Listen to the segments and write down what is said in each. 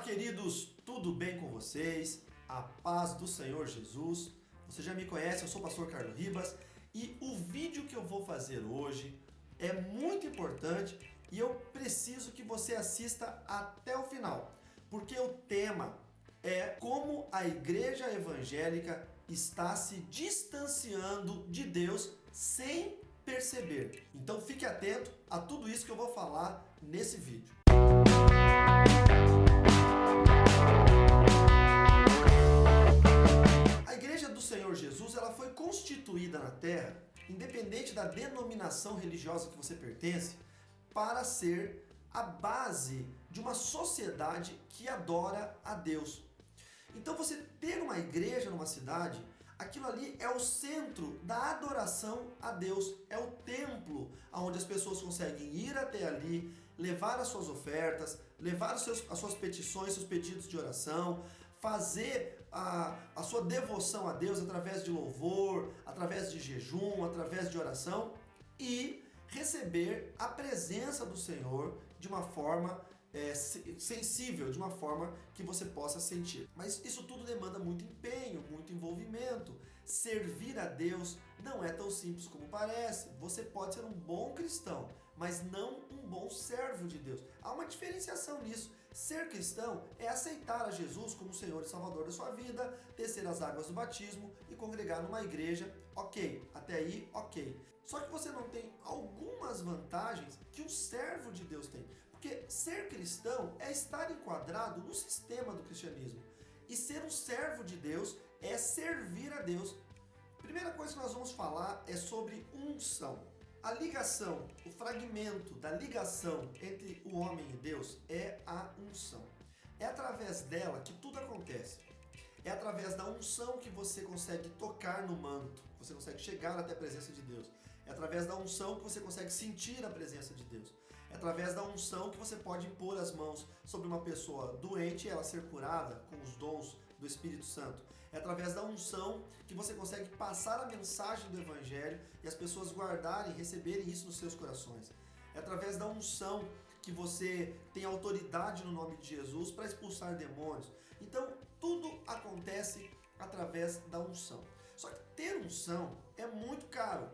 queridos, tudo bem com vocês? A paz do Senhor Jesus. Você já me conhece, eu sou o pastor Carlos Ribas e o vídeo que eu vou fazer hoje é muito importante e eu preciso que você assista até o final, porque o tema é como a igreja evangélica está se distanciando de Deus sem perceber. Então fique atento a tudo isso que eu vou falar nesse vídeo. A Igreja do Senhor Jesus, ela foi constituída na Terra, independente da denominação religiosa que você pertence, para ser a base de uma sociedade que adora a Deus. Então você ter uma igreja numa cidade, aquilo ali é o centro da adoração a Deus, é o templo onde as pessoas conseguem ir até ali, levar as suas ofertas, levar as suas petições, seus pedidos de oração, fazer a sua devoção a Deus através de louvor, através de jejum, através de oração e receber a presença do Senhor de uma forma sensível, de uma forma que você possa sentir. Mas isso tudo demanda muito empenho, muito envolvimento. Servir a Deus não é tão simples como parece. Você pode ser um bom cristão, mas não um bom servo de Deus. Há uma diferenciação nisso. Ser cristão é aceitar a Jesus como Senhor e Salvador da sua vida, descer as águas do batismo e congregar numa igreja. Ok, até aí, ok. Só que você não tem algumas vantagens que um servo de Deus tem. Porque ser cristão é estar enquadrado no sistema do cristianismo. E ser um servo de Deus é servir a Deus. Primeira coisa que nós vamos falar é sobre unção. A ligação, o fragmento da ligação entre o homem e Deus é a unção. É através dela que tudo acontece. É através da unção que você consegue tocar no manto, você consegue chegar até a presença de Deus. É através da unção que você consegue sentir a presença de Deus. É através da unção que você pode impor as mãos sobre uma pessoa doente e ela ser curada com os dons do Espírito Santo. É através da unção que você consegue passar a mensagem do Evangelho e as pessoas guardarem, receberem isso nos seus corações. É através da unção que você tem autoridade no nome de Jesus para expulsar demônios. Então, tudo acontece através da unção. Só que ter unção é muito caro.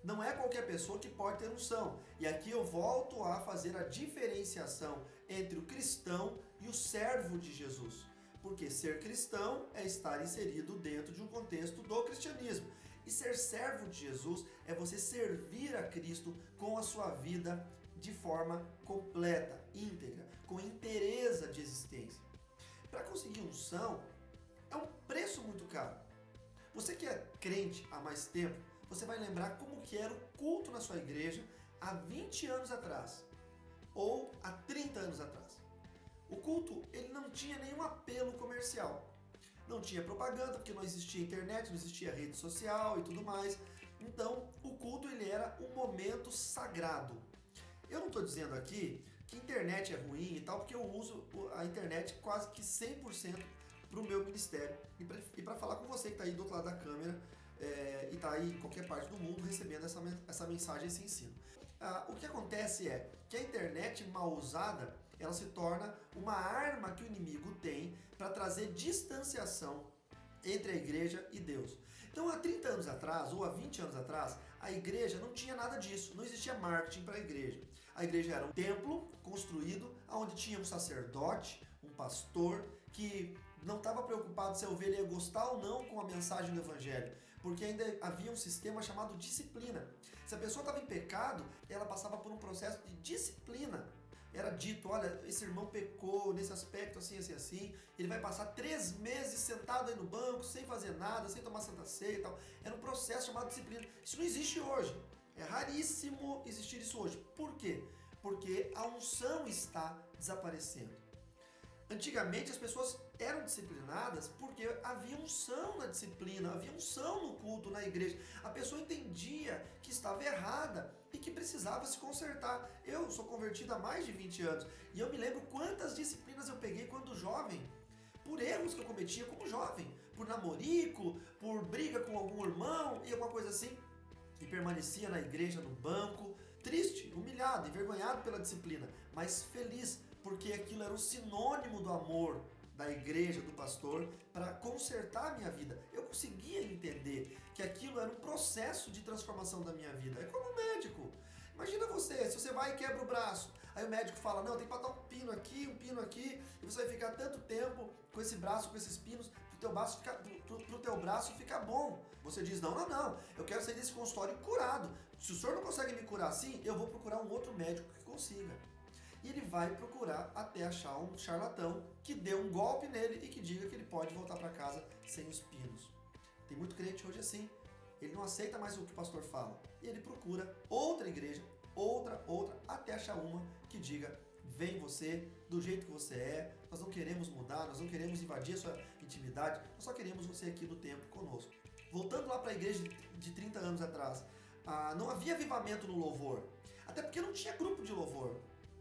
Não é qualquer pessoa que pode ter unção. E aqui eu volto a fazer a diferenciação entre o cristão e o servo de Jesus. Porque ser cristão é estar inserido dentro de um contexto do cristianismo. E ser servo de Jesus é você servir a Cristo com a sua vida de forma completa, íntegra, com inteireza de existência. Para conseguir unção, é um preço muito caro. Você que é crente há mais tempo, você vai lembrar como que era o culto na sua igreja há 20 anos atrás, ou há 30 anos atrás. O culto, ele não tinha nenhum apelo comercial. Não tinha propaganda, porque não existia internet, não existia rede social e tudo mais. Então, o culto, ele era um momento sagrado. Eu não estou dizendo aqui que internet é ruim e tal, porque eu uso a internet quase que 100% para o meu ministério. E para falar com você que está aí do outro lado da câmera, e está aí em qualquer parte do mundo recebendo essa mensagem, esse ensino. O que acontece é que a internet mal usada, ela se torna uma arma que o inimigo tem para trazer distanciação entre a igreja e Deus. Então, há 30 anos atrás, ou há 20 anos atrás, a igreja não tinha nada disso, não existia marketing para a igreja. A igreja era um templo construído onde tinha um sacerdote, um pastor, que não estava preocupado se a ovelha ia gostar ou não com a mensagem do evangelho, porque ainda havia um sistema chamado disciplina. Se a pessoa estava em pecado, ela passava por um processo de disciplina. Era dito, olha, esse irmão pecou nesse aspecto assim, assim, assim, ele vai passar 3 meses sentado aí no banco, sem fazer nada, sem tomar santa ceia e tal. Era um processo chamado disciplina. Isso não existe hoje. É raríssimo existir isso hoje. Por quê? Porque a unção está desaparecendo. Antigamente as pessoas eram disciplinadas porque havia unção na disciplina, havia unção no culto, na igreja. A pessoa entendia que estava errada e que precisava se consertar. Eu sou convertido há mais de 20 anos e eu me lembro quantas disciplinas eu peguei quando jovem, por erros que eu cometia como jovem, por namorico, por briga com algum irmão e alguma coisa assim. E permanecia na igreja, no banco, triste, humilhado, envergonhado pela disciplina, mas feliz, porque aquilo era um sinônimo do amor da igreja, do pastor, para consertar a minha vida. Eu conseguia entender que aquilo era um processo de transformação da minha vida. É como um médico. Imagina você, se você vai e quebra o braço, aí o médico fala, não, tem que botar um pino aqui, e você vai ficar tanto tempo com esse braço, com esses pinos, pro teu braço ficar bom. Você diz, não, eu quero sair desse consultório curado. Se o senhor não consegue me curar assim, eu vou procurar um outro médico que consiga. E ele vai procurar até achar um charlatão que dê um golpe nele e que diga que ele pode voltar para casa sem os pinos. Tem muito crente hoje assim. Ele não aceita mais o que o pastor fala. E ele procura outra igreja, outra, até achar uma que diga, vem você, do jeito que você é, nós não queremos mudar, nós não queremos invadir a sua intimidade, nós só queremos você aqui no templo conosco. Voltando lá para a igreja de 30 anos atrás, não havia avivamento no louvor, até porque não tinha grupo de louvor.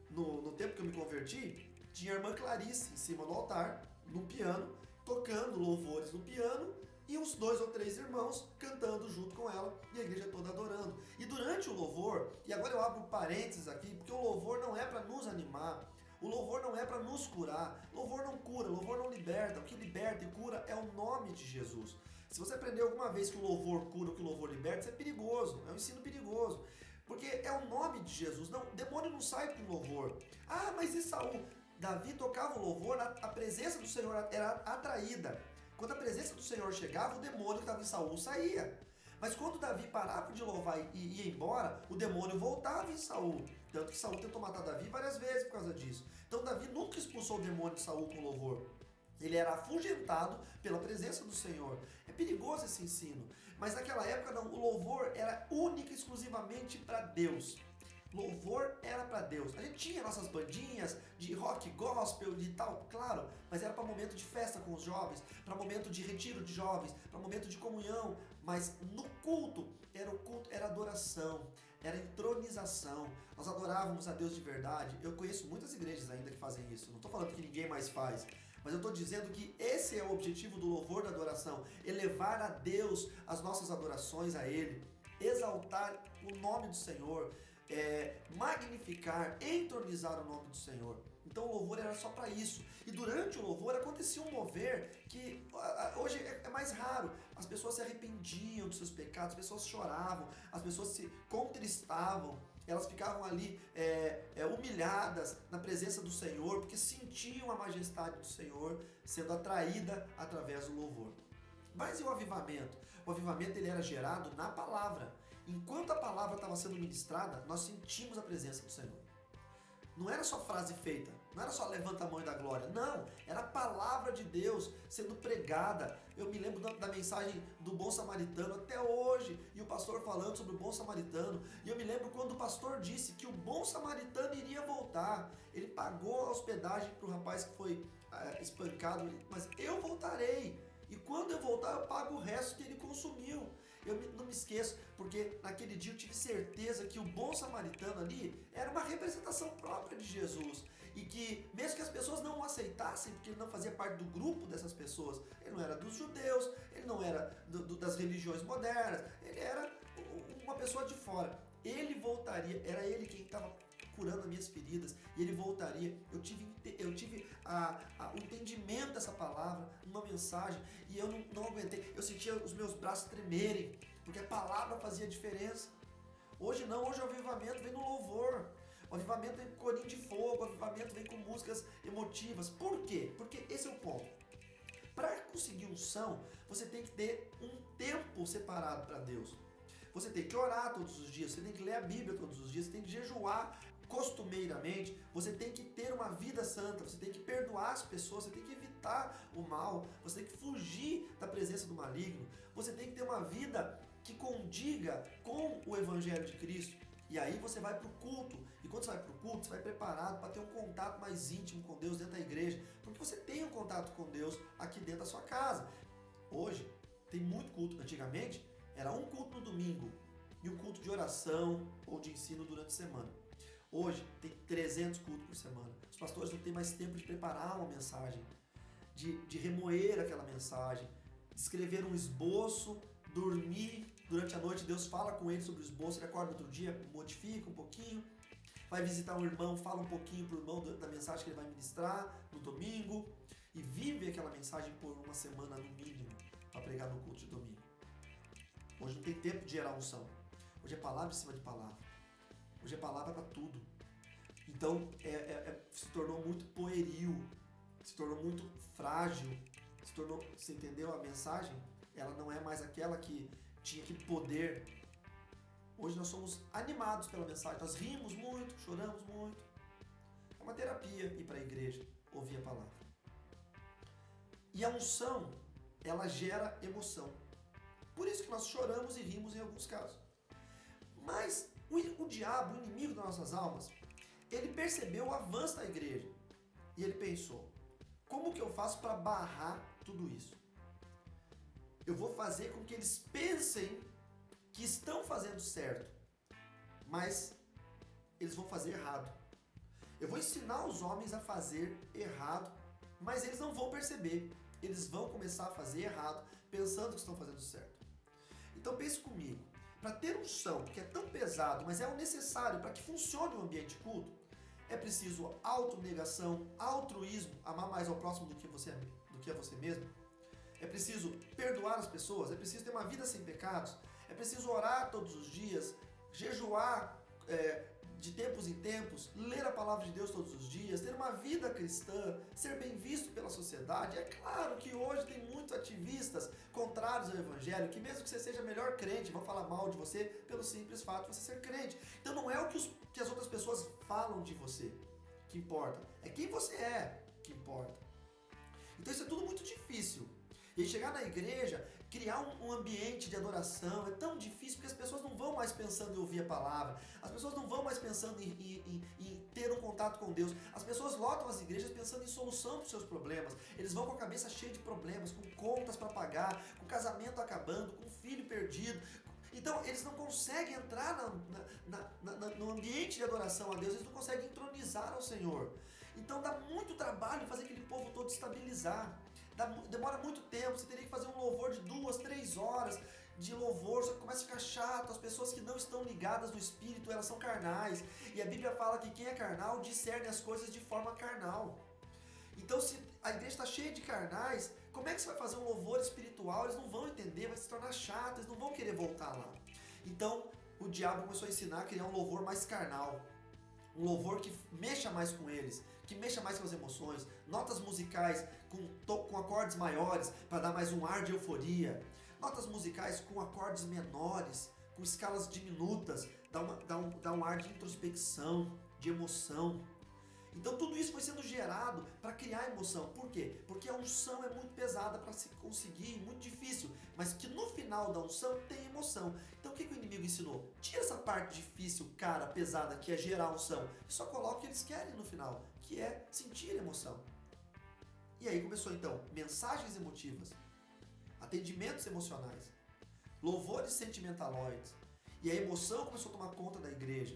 No tempo que eu me converti, tinha a irmã Clarice em cima do altar, no piano, tocando louvores no piano, e uns 2 ou 3 irmãos cantando junto com ela e a igreja toda adorando. E durante o louvor, e agora eu abro parênteses aqui, porque o louvor não é para nos animar, o louvor não é para nos curar, louvor não cura, louvor não liberta, o que liberta e cura é o nome de Jesus. Se você aprendeu alguma vez que o louvor cura ou que o louvor liberta, isso é perigoso, é um ensino perigoso. Porque é o nome de Jesus, não, demônio não sai com louvor. Ah, mas e Saul? Davi tocava o louvor, a presença do Senhor era atraída. Quando a presença do Senhor chegava, o demônio que estava em Saul saía. Mas quando Davi parava de louvar e ia embora, o demônio voltava em Saul. Tanto que Saul tentou matar Davi várias vezes por causa disso. Então Davi nunca expulsou o demônio de Saul com louvor. Ele era afugentado pela presença do Senhor. É perigoso esse ensino. Mas naquela época não, o louvor era único e exclusivamente para Deus. Louvor era para Deus. A gente tinha nossas bandinhas de rock gospel, de tal, claro, mas era para momento de festa com os jovens, para momento de retiro de jovens, para momento de comunhão. Mas no culto, era adoração, era entronização. Nós adorávamos a Deus de verdade. Eu conheço muitas igrejas ainda que fazem isso. Não estou falando que ninguém mais faz. Mas eu estou dizendo que esse é o objetivo do louvor da adoração, elevar a Deus as nossas adorações a Ele, exaltar o nome do Senhor, magnificar, entronizar o nome do Senhor. Então o louvor era só para isso. E durante o louvor acontecia um mover que hoje é mais raro. As pessoas se arrependiam dos seus pecados, as pessoas choravam, as pessoas se contristavam. Elas ficavam ali humilhadas na presença do Senhor, porque sentiam a majestade do Senhor sendo atraída através do louvor. Mas e o avivamento? O avivamento ele era gerado na palavra. Enquanto a palavra estava sendo ministrada, nós sentimos a presença do Senhor. Não era só frase feita, não era só levanta a mão e dá glória, não, era a palavra de Deus sendo pregada. Eu me lembro da mensagem do bom samaritano até hoje, e o pastor falando sobre o bom samaritano, e eu me lembro quando o pastor disse que o bom samaritano iria voltar. Ele pagou a hospedagem para o rapaz que foi espancado, mas eu voltarei, e quando eu voltar eu pago o resto que ele consumiu. Não me esqueço, porque naquele dia eu tive certeza que o bom samaritano ali era uma representação própria de Jesus. E que, mesmo que as pessoas não o aceitassem, porque ele não fazia parte do grupo dessas pessoas, ele não era dos judeus, ele não era das religiões modernas, ele era uma pessoa de fora. Ele voltaria, era ele quem estava curando as minhas feridas, e ele voltaria. Eu tive o entendimento dessa palavra, uma mensagem, e eu não aguentei. Eu sentia os meus braços tremerem, porque a palavra fazia diferença. Hoje não, hoje o avivamento vem no louvor. O avivamento vem com corinho de fogo, o avivamento vem com músicas emotivas. Por quê? Porque esse é o ponto. Para conseguir unção, você tem que ter um tempo separado para Deus. Você tem que orar todos os dias, você tem que ler a Bíblia todos os dias, você tem que jejuar costumeiramente, você tem que ter uma vida santa, você tem que perdoar as pessoas, você tem que evitar o mal, você tem que fugir da presença do maligno, você tem que ter uma vida que condiga com o Evangelho de Cristo. E aí você vai para o culto, e quando você vai para o culto, você vai preparado para ter um contato mais íntimo com Deus dentro da igreja, porque você tem um contato com Deus aqui dentro da sua casa. Hoje tem muito culto. Antigamente era um culto no domingo e um culto de oração ou de ensino durante a semana. Hoje tem 300 cultos por semana. Os pastores não têm mais tempo de preparar uma mensagem, de remoer aquela mensagem, de escrever um esboço, dormir durante a noite, Deus fala com ele sobre o esboço, ele acorda no outro dia, modifica um pouquinho, vai visitar um irmão, fala um pouquinho para o irmão da mensagem que ele vai ministrar no domingo e vive aquela mensagem por uma semana no mínimo para pregar no culto de domingo. Hoje não tem tempo de gerar unção. Hoje é palavra em cima de palavra. Hoje é palavra para tudo. Então se tornou muito pueril, se tornou muito frágil, você entendeu a mensagem? Ela não é mais aquela que tinha que poder. Hoje nós somos animados pela mensagem, nós rimos muito, choramos muito. É uma terapia ir para a igreja, ouvir a palavra. E a unção, ela gera emoção. Por isso que nós choramos e rimos em alguns casos. Mas o diabo, o inimigo das nossas almas, ele percebeu o avanço da igreja. E ele pensou, como que eu faço para barrar tudo isso? Eu vou fazer com que eles pensem que estão fazendo certo, mas eles vão fazer errado. Eu vou ensinar os homens a fazer errado, mas eles não vão perceber. Eles vão começar a fazer errado, pensando que estão fazendo certo. Então pense comigo, para ter unção, que é tão pesado, mas é o necessário para que funcione o ambiente culto, é preciso autonegação, altruísmo, amar mais ao próximo do que a você mesmo. É preciso perdoar as pessoas, é preciso ter uma vida sem pecados, é preciso orar todos os dias, jejuar de tempos em tempos, ler a palavra de Deus todos os dias, ter uma vida cristã, ser bem visto pela sociedade. É claro que hoje tem muitos ativistas contrários ao evangelho, que mesmo que você seja melhor crente, vão falar mal de você pelo simples fato de você ser crente. Então não é o que as outras pessoas falam de você que importa, é quem você é que importa. Então isso é tudo muito difícil. E aí chegar na igreja, criar um ambiente de adoração, é tão difícil porque as pessoas não vão mais pensando em ouvir a palavra, as pessoas não vão mais pensando em ter um contato com Deus, as pessoas lotam as igrejas pensando em solução para os seus problemas, eles vão com a cabeça cheia de problemas, com contas para pagar, com casamento acabando, com filho perdido. Então eles não conseguem entrar no ambiente de adoração a Deus, eles não conseguem entronizar ao Senhor. Então dá muito trabalho fazer aquele povo todo estabilizar. Demora muito tempo, você teria que fazer um louvor de 2, 3 horas de louvor, só que começa a ficar chato, as pessoas que não estão ligadas no Espírito, elas são carnais, e a Bíblia fala que quem é carnal discerne as coisas de forma carnal. Então se a igreja está cheia de carnais, como é que você vai fazer um louvor espiritual? Eles não vão entender, vai se tornar chato, eles não vão querer voltar lá. Então o diabo começou a ensinar a criar um louvor mais carnal, um louvor que mexa mais com eles, que mexa mais com as emoções, notas musicais com acordes maiores para dar mais um ar de euforia, notas musicais com acordes menores, com escalas diminutas, dá um ar de introspecção, de emoção. Então tudo isso foi sendo gerado para criar emoção. Por quê? Porque a unção é muito pesada para se conseguir, muito difícil, mas que no final da unção tem emoção. Então o que o inimigo ensinou? Tira essa parte difícil, cara, pesada, que é gerar unção, e só coloca o que eles querem no final, que é sentir emoção. E aí começou então mensagens emotivas, atendimentos emocionais, louvores sentimentaloides, e a emoção começou a tomar conta da igreja.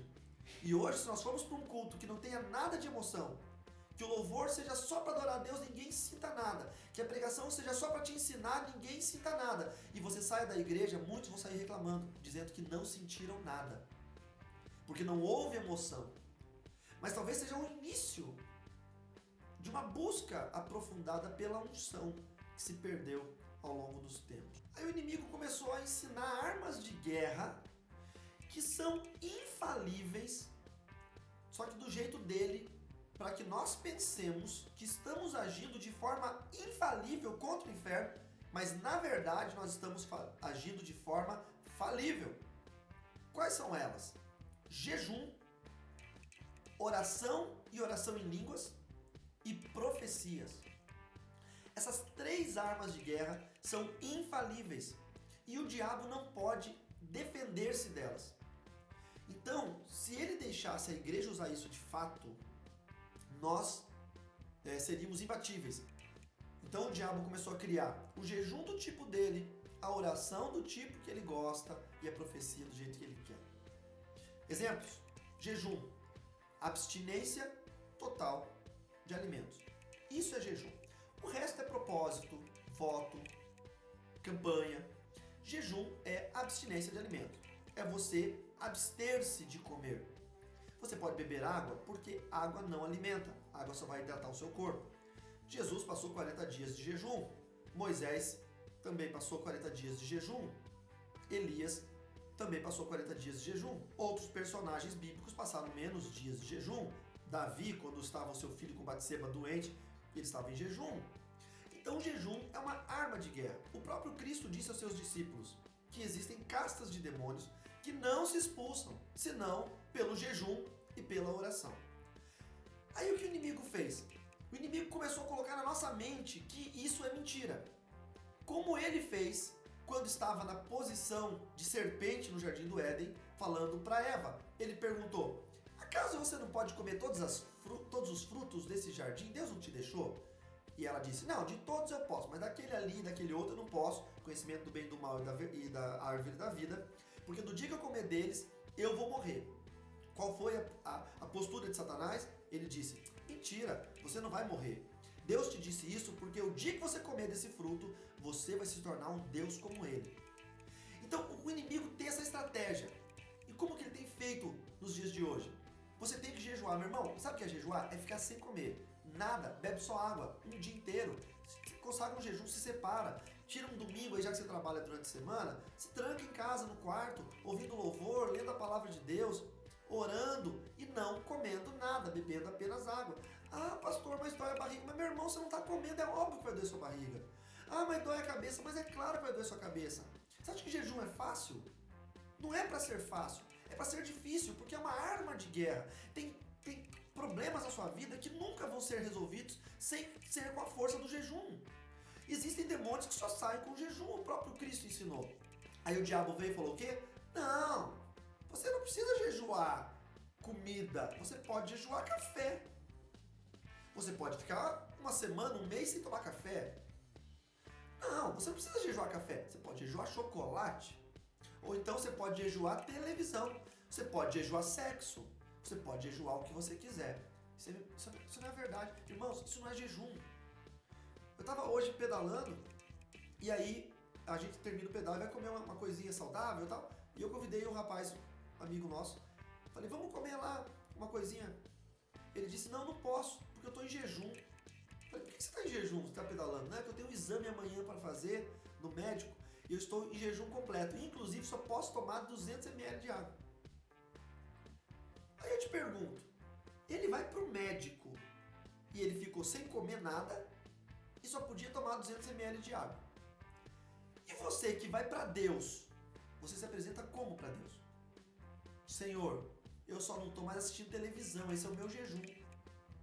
E hoje, se nós formos para um culto que não tenha nada de emoção, que o louvor seja só para adorar a Deus, ninguém sinta nada, que a pregação seja só para te ensinar, ninguém sinta nada, e você saia da igreja, muitos vão sair reclamando, dizendo que não sentiram nada, porque não houve emoção. Mas talvez seja o início de uma busca aprofundada pela unção que se perdeu ao longo dos tempos. Aí o inimigo começou a ensinar armas de guerra que são infalíveis, só que do jeito dele, para que nós pensemos que estamos agindo de forma infalível contra o inferno, mas na verdade nós estamos agindo de forma falível. Quais são elas? Jejum, oração e oração em línguas e profecias. Essas 3 armas de guerra são infalíveis e o diabo não pode defender-se delas. Então, se ele deixasse a igreja usar isso de fato, nós seríamos imbatíveis. Então o diabo começou a criar o jejum do tipo dele, a oração do tipo que ele gosta e a profecia do jeito que ele quer. Exemplos: jejum, abstinência total de alimentos. Isso é jejum. O resto é propósito, voto, campanha. Jejum é abstinência de alimento. É você abster-se de comer. Você pode beber água porque água não alimenta, água só vai hidratar o seu corpo. Jesus passou 40 dias de jejum, Moisés também passou 40 dias de jejum, Elias também passou 40 dias de jejum. Outros personagens bíblicos passaram menos dias de jejum. Davi, quando estava o seu filho com Batseba doente, ele estava em jejum. Então o jejum é uma arma de guerra. O próprio Cristo disse aos seus discípulos que existem castas de demônios que não se expulsam, senão pelo jejum e pela oração. Aí o que o inimigo fez? O inimigo começou a colocar na nossa mente que isso é mentira. Como ele fez quando estava na posição de serpente no jardim do Éden, falando para Eva. Ele perguntou: acaso você não pode comer todos os frutos desse jardim? Deus não te deixou? E ela disse: não, de todos eu posso, mas daquele ali e daquele outro eu não posso. Conhecimento do bem e do mal e da árvore da vida. Porque no dia que eu comer deles, eu vou morrer. Qual foi a postura de Satanás? Ele disse: mentira, você não vai morrer. Deus te disse isso porque o dia que você comer desse fruto, você vai se tornar um Deus como ele. Então o inimigo tem essa estratégia. E como que ele tem feito nos dias de hoje? Você tem que jejuar, meu irmão. Sabe o que é jejuar? É ficar sem comer. Nada, bebe só água, um dia inteiro. Se consagra um jejum, se separa. Tira um domingo aí, já que você trabalha durante a semana, se tranca em casa, no quarto, ouvindo louvor, lendo a palavra de Deus, orando e não comendo nada, bebendo apenas água. Ah, pastor, mas dói a barriga. Mas meu irmão, você não está comendo, é óbvio que vai doer sua barriga. Ah, mas dói a cabeça, mas é claro que vai doer sua cabeça. Você acha que jejum é fácil? Não é para ser fácil, é para ser difícil, porque é uma arma de guerra. Tem problemas na sua vida que nunca vão ser resolvidos sem ser com a força do jejum. Existem demônios que só saem com o jejum, o próprio Cristo ensinou. Aí o diabo veio e falou o quê? Não, você não precisa jejuar comida, você pode jejuar café. Você pode ficar uma semana, um mês sem tomar café. Não, você não precisa jejuar café, você pode jejuar chocolate. Ou então você pode jejuar televisão, você pode jejuar sexo, você pode jejuar o que você quiser. Isso não é verdade. Irmãos, isso não é jejum. Eu estava hoje pedalando e aí a gente termina o pedal e vai comer uma coisinha saudável e tal. E eu convidei um rapaz, um amigo nosso. Falei, vamos comer lá uma coisinha. Ele disse, não posso, porque eu estou em jejum. Falei, por que você está em jejum? Você está pedalando? Não é que eu tenho um exame amanhã para fazer no médico e eu estou em jejum completo. E, inclusive, só posso tomar 200 ml de água. Aí eu te pergunto, ele vai para o médico e ele ficou sem comer nada e só podia tomar 200 ml de água. E você que vai para Deus, você se apresenta como para Deus? Senhor, eu só não estou mais assistindo televisão, esse é o meu jejum.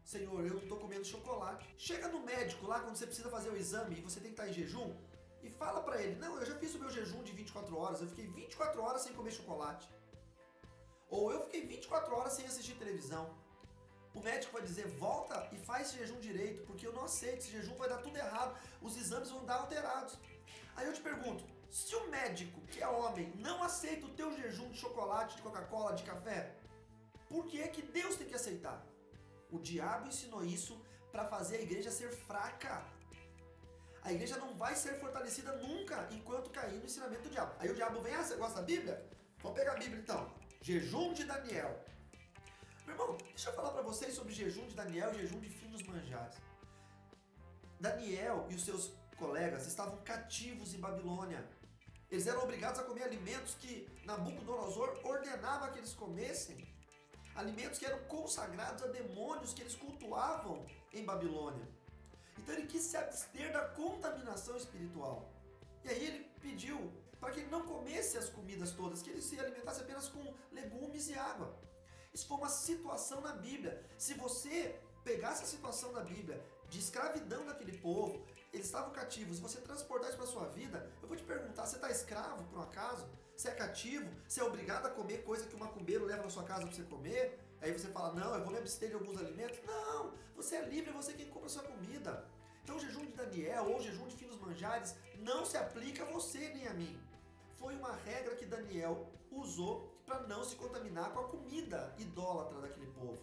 Senhor, eu não estou comendo chocolate. Chega no médico lá quando você precisa fazer o exame e você tem que estar em jejum e fala para ele, não, eu já fiz o meu jejum de 24 horas, eu fiquei 24 horas sem comer chocolate. Ou eu fiquei 24 horas sem assistir televisão. O médico vai dizer, volta e faz esse jejum direito, porque eu não aceito, esse jejum vai dar tudo errado, os exames vão dar alterados. Aí eu te pergunto, se o médico, que é homem, não aceita o teu jejum de chocolate, de Coca-Cola, de café, por que é que Deus tem que aceitar? O diabo ensinou isso para fazer a igreja ser fraca. A igreja não vai ser fortalecida nunca enquanto cair no ensinamento do diabo. Aí o diabo vem, você gosta da Bíblia? Vamos pegar a Bíblia então. Jejum de Daniel. Meu irmão, deixa eu falar para vocês sobre jejum de Daniel e jejum de finos manjares. Daniel e os seus colegas estavam cativos em Babilônia. Eles eram obrigados a comer alimentos que Nabucodonosor ordenava que eles comessem. Alimentos que eram consagrados a demônios que eles cultuavam em Babilônia. Então ele quis se abster da contaminação espiritual. E aí ele pediu para que ele não comesse as comidas todas, que ele se alimentasse apenas com legumes e água. Isso foi uma situação na Bíblia. Se você pegasse a situação da Bíblia de escravidão daquele povo, eles estavam cativos, e você transportar isso para a sua vida, eu vou te perguntar, você está escravo por um acaso? Você é cativo? Você é obrigado a comer coisa que o macumbeiro leva na sua casa para você comer? Aí você fala, não, eu vou me abster de alguns alimentos. Não, você é livre, é você quem compra a sua comida. Então o jejum de Daniel ou o jejum de finos manjares não se aplica a você nem a mim. Foi uma regra que Daniel usou para não se contaminar com a comida idólatra daquele povo.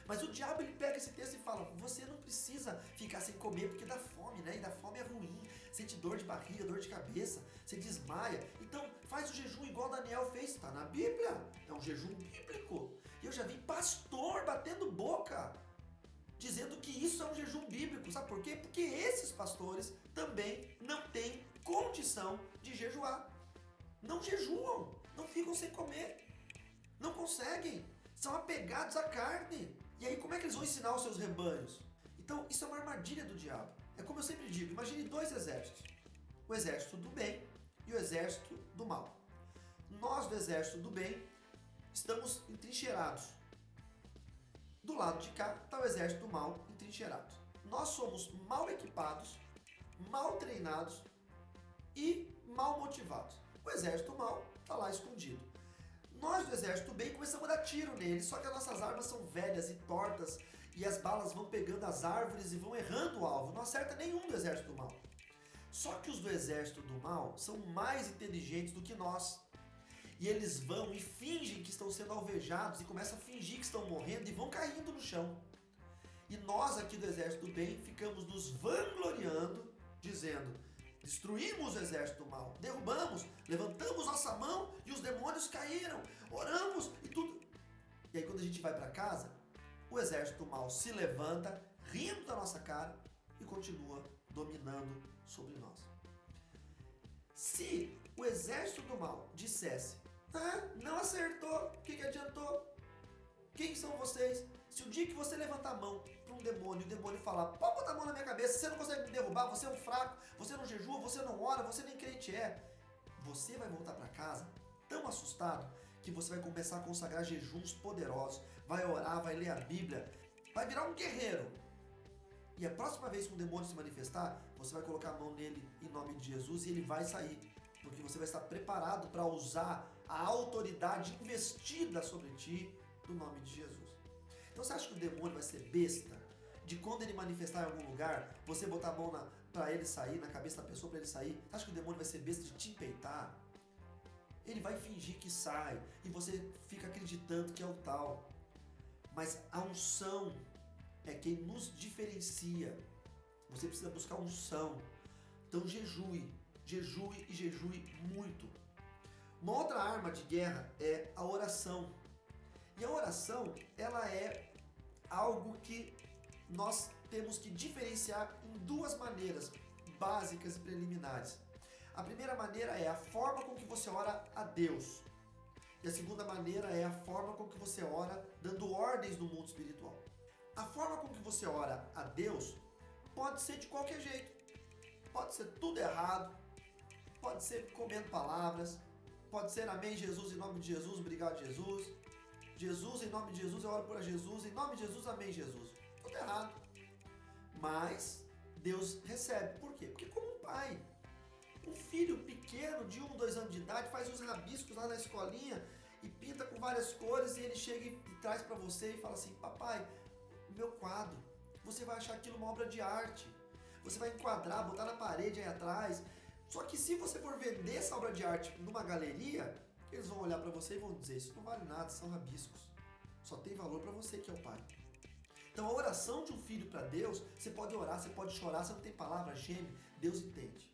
Mas o diabo ele pega esse texto e fala, você não precisa ficar sem comer porque dá fome, né? E dá fome é ruim, sente dor de barriga, dor de cabeça, você desmaia. Então faz o jejum igual Daniel fez, está na Bíblia, é um jejum bíblico. E eu já vi pastor batendo boca, dizendo que isso é um jejum bíblico. Sabe por quê? Porque esses pastores também não têm condição de jejuar. Não jejuam, não ficam sem comer, não conseguem, são apegados à carne. E aí como é que eles vão ensinar os seus rebanhos? Então isso é uma armadilha do diabo. É como eu sempre digo, imagine dois exércitos. O exército do bem e o exército do mal. Nós do exército do bem estamos entrincheirados. Do lado de cá está o exército do mal entrincheirado. Nós somos mal equipados, mal treinados e mal motivados. O exército mal está lá escondido. Nós do exército bem começamos a dar tiro nele, só que as nossas armas são velhas e tortas e as balas vão pegando as árvores e vão errando o alvo. Não acerta nenhum do exército do mal. Só que os do exército do mal são mais inteligentes do que nós. E eles vão e fingem que estão sendo alvejados e começam a fingir que estão morrendo e vão caindo no chão. E nós aqui do exército do bem ficamos nos vangloriando, dizendo: destruímos o exército do mal, derrubamos, levantamos nossa mão e os demônios caíram, oramos e tudo. E aí quando a gente vai para casa, o exército do mal se levanta, rindo da nossa cara e continua dominando sobre nós. Se o exército do mal dissesse: não acertou, o que adiantou? Quem são vocês? Se o dia que você levantar a mão para um demônio, o demônio falar: pode botar a mão na minha cabeça, você não consegue me derrubar, você é um fraco, você não jejua, você não ora, você nem crente é. Você vai voltar para casa tão assustado que você vai começar a consagrar jejuns poderosos, vai orar, vai ler a Bíblia, vai virar um guerreiro. E a próxima vez que um demônio se manifestar, você vai colocar a mão nele em nome de Jesus e ele vai sair. Porque você vai estar preparado para usar a autoridade investida sobre ti do nome de Jesus. Então você acha que o demônio vai ser besta? De quando ele manifestar em algum lugar, você botar a mão para ele sair, na cabeça da pessoa para ele sair? Você acha que o demônio vai ser besta de te empeitar? Ele vai fingir que sai e você fica acreditando que é o tal. Mas a unção é quem nos diferencia. Você precisa buscar unção. Então jejue e jejue muito. Uma outra arma de guerra é a oração. E a oração, ela é algo que nós temos que diferenciar em duas maneiras básicas e preliminares. A primeira maneira é a forma com que você ora a Deus. E a segunda maneira é a forma com que você ora dando ordens no mundo espiritual. A forma com que você ora a Deus pode ser de qualquer jeito. Pode ser tudo errado, pode ser comendo palavras, pode ser amém Jesus, em nome de Jesus, obrigado Jesus. Jesus, em nome de Jesus, eu oro por Jesus, em nome de Jesus, amém Jesus. Tudo errado. Mas Deus recebe. Por quê? Porque como um pai, um filho pequeno de 1, 2 anos de idade faz uns rabiscos lá na escolinha e pinta com várias cores e ele chega e traz para você e fala assim: papai, meu quadro, você vai achar aquilo uma obra de arte, você vai enquadrar, botar na parede aí atrás. Só que se você for vender essa obra de arte numa galeria, eles vão olhar para você e vão dizer: isso não vale nada, são rabiscos, só tem valor para você que é o pai. Então a oração de um filho para Deus, você pode orar, você pode chorar, você não tem palavra, geme, Deus entende.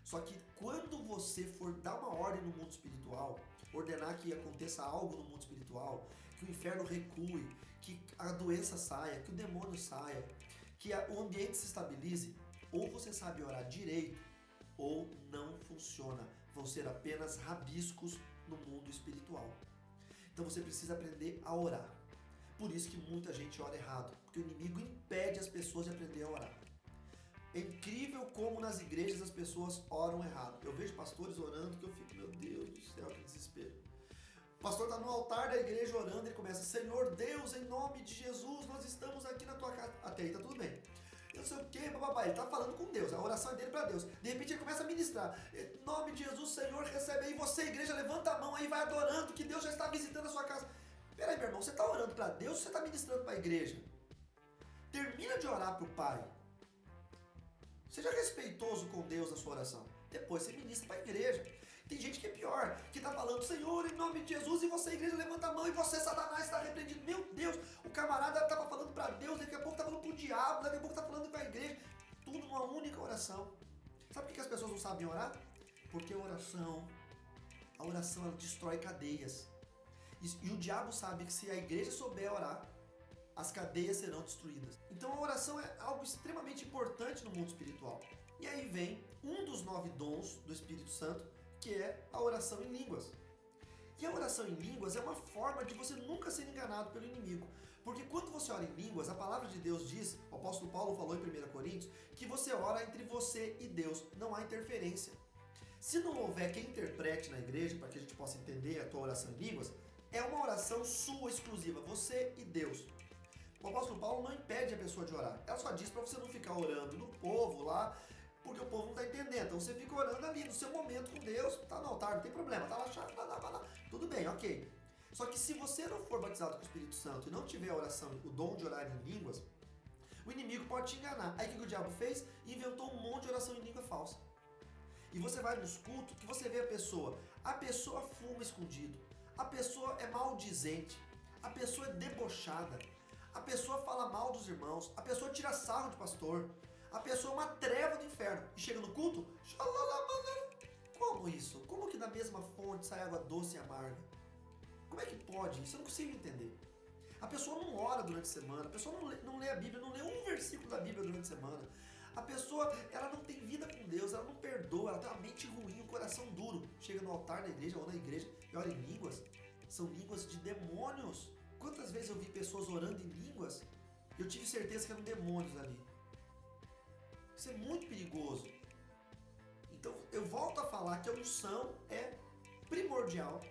Só que quando você for dar uma ordem no mundo espiritual, ordenar que aconteça algo no mundo espiritual, que o inferno recue, que a doença saia, que o demônio saia, que o ambiente se estabilize, ou você sabe orar direito, ou não funciona. Vão ser apenas rabiscos no mundo espiritual. Então você precisa aprender a orar. Por isso que muita gente ora errado, porque o inimigo impede as pessoas de aprender a orar. É incrível como nas igrejas as pessoas oram errado. Eu vejo pastores orando que eu fico: meu Deus do céu, que desespero. O pastor está no altar da igreja orando, ele começa: Senhor Deus, em nome de Jesus, nós estamos aqui na tua casa. Até aí está tudo bem. Eu não sei o que, papai, ele está falando com Deus, a oração é dele para Deus. De repente ele começa a ministrar: em nome de Jesus, Senhor, recebe aí. Você, igreja, levanta a mão aí, vai adorando, que Deus já está visitando a sua casa. Peraí, meu irmão, você está orando para Deus ou você está ministrando para a igreja? Termina de orar para o Pai. Seja respeitoso com Deus na sua oração. Depois você ministra para a igreja. Tem gente que é pior, que está falando: Senhor, em nome de Jesus, e você, igreja, levanta a mão, e você, Satanás, está repreendido. Meu Deus, o camarada estava falando para Deus, daqui a pouco está falando para o diabo, daqui a pouco está falando para a igreja. Tudo numa única oração. Sabe por que as pessoas não sabem orar? Porque a oração ela destrói cadeias. E o diabo sabe que se a igreja souber orar, as cadeias serão destruídas. Então a oração é algo extremamente importante no mundo espiritual. E aí vem um dos 9 dons do Espírito Santo, que é a oração em línguas. E a oração em línguas é uma forma de você nunca ser enganado pelo inimigo. Porque quando você ora em línguas, a palavra de Deus diz, o apóstolo Paulo falou em 1 Coríntios, que você ora entre você e Deus, não há interferência. Se não houver quem interprete na igreja, para que a gente possa entender a tua oração em línguas, é uma oração sua exclusiva, você e Deus. O apóstolo Paulo não impede a pessoa de orar. Ela só diz para você não ficar orando no povo lá, porque o povo não está entendendo. Então você fica orando ali no seu momento com Deus, tá no altar, não tem problema, tá lá, tudo bem, ok. Só que se você não for batizado com o Espírito Santo e não tiver a oração, o dom de orar em línguas, o inimigo pode te enganar. Aí o que o diabo fez? Inventou um monte de oração em língua falsa. E você vai nos cultos que você vê a pessoa fuma escondido, a pessoa é maldizente, a pessoa é debochada, a pessoa fala mal dos irmãos, a pessoa tira sarro de pastor, a pessoa é uma treva do inferno. E chega no culto, como isso? Como que da mesma fonte sai água doce e amarga? Como é que pode isso? Eu não consigo entender. A pessoa não ora durante a semana, a pessoa não lê a Bíblia, não lê um versículo da Bíblia durante a semana. A pessoa, ela não tem vida com Deus, ela não perdoa, ela tem uma mente ruim, um coração duro. Chega no altar da igreja ou na igreja e ora em línguas. São línguas de demônios. Quantas vezes eu vi pessoas orando em línguas e eu tive certeza que eram demônios ali. Isso é muito perigoso. Então eu volto a falar que a unção é primordial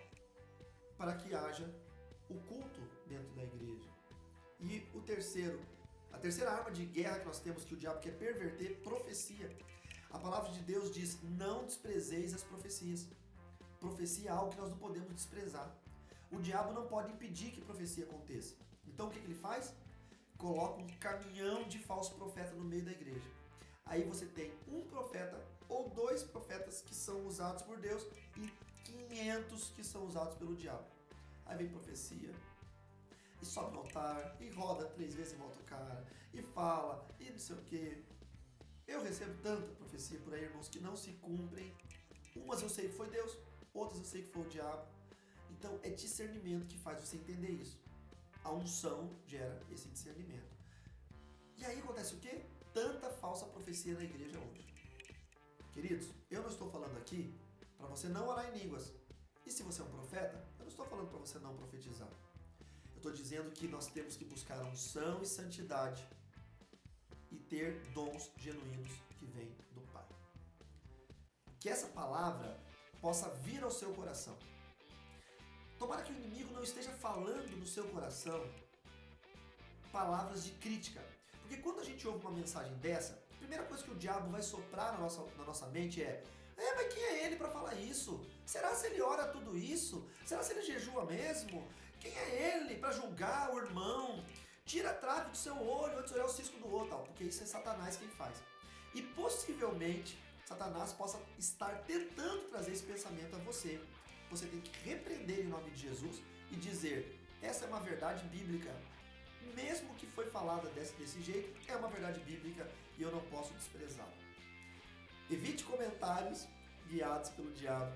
para que haja o culto dentro da igreja. E a terceira arma de guerra que nós temos, que o diabo quer perverter, profecia. A palavra de Deus diz, não desprezeis as profecias. Profecia é algo que nós não podemos desprezar. O diabo não pode impedir que profecia aconteça. Então o que ele faz? Coloca um caminhão de falso profeta no meio da igreja. Aí você tem um profeta ou 2 profetas que são usados por Deus e 500 que são usados pelo diabo. Aí vem profecia, e sobe no altar, e roda 3 vezes em volta do cara, e fala, e não sei o que. Eu recebo tanta profecia por aí, irmãos, que não se cumprem. Umas eu sei que foi Deus, outras eu sei que foi o diabo. Então é discernimento que faz você entender isso. A unção gera esse discernimento. E aí acontece o quê? Tanta falsa profecia na igreja hoje. Queridos, eu não estou falando aqui para você não orar em línguas. E se você é um profeta, eu não estou falando para você não profetizar. Eu estou dizendo que nós temos que buscar unção e santidade e ter dons genuínos que vêm do Pai. Que essa palavra possa vir ao seu coração. Tomara que o inimigo não esteja falando no seu coração palavras de crítica. Porque quando a gente ouve uma mensagem dessa, a primeira coisa que o diabo vai soprar na nossa mente é: mas quem é ele para falar isso? Será se ele ora tudo isso? Será se ele jejua mesmo? Quem é ele para julgar o irmão? Tira a trave do seu olho antes de olhar o cisco do outro, porque isso é Satanás quem faz. E possivelmente Satanás possa estar tentando trazer esse pensamento a você. Você tem que repreender em nome de Jesus e dizer: essa é uma verdade bíblica. Mesmo que foi falada desse jeito, é uma verdade bíblica e eu não posso desprezá-la. Evite comentários guiados pelo diabo.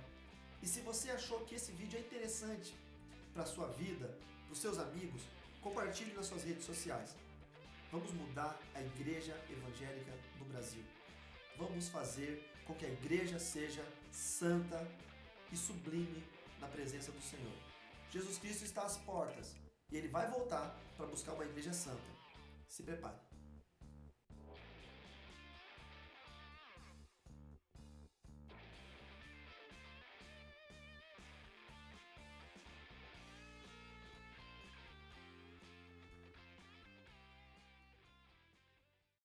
E se você achou que esse vídeo é interessante para a sua vida, para os seus amigos, compartilhe nas suas redes sociais. Vamos mudar a igreja evangélica do Brasil. Vamos fazer com que a igreja seja santa e sublime na presença do Senhor. Jesus Cristo está às portas e Ele vai voltar para buscar uma igreja santa. Se prepare.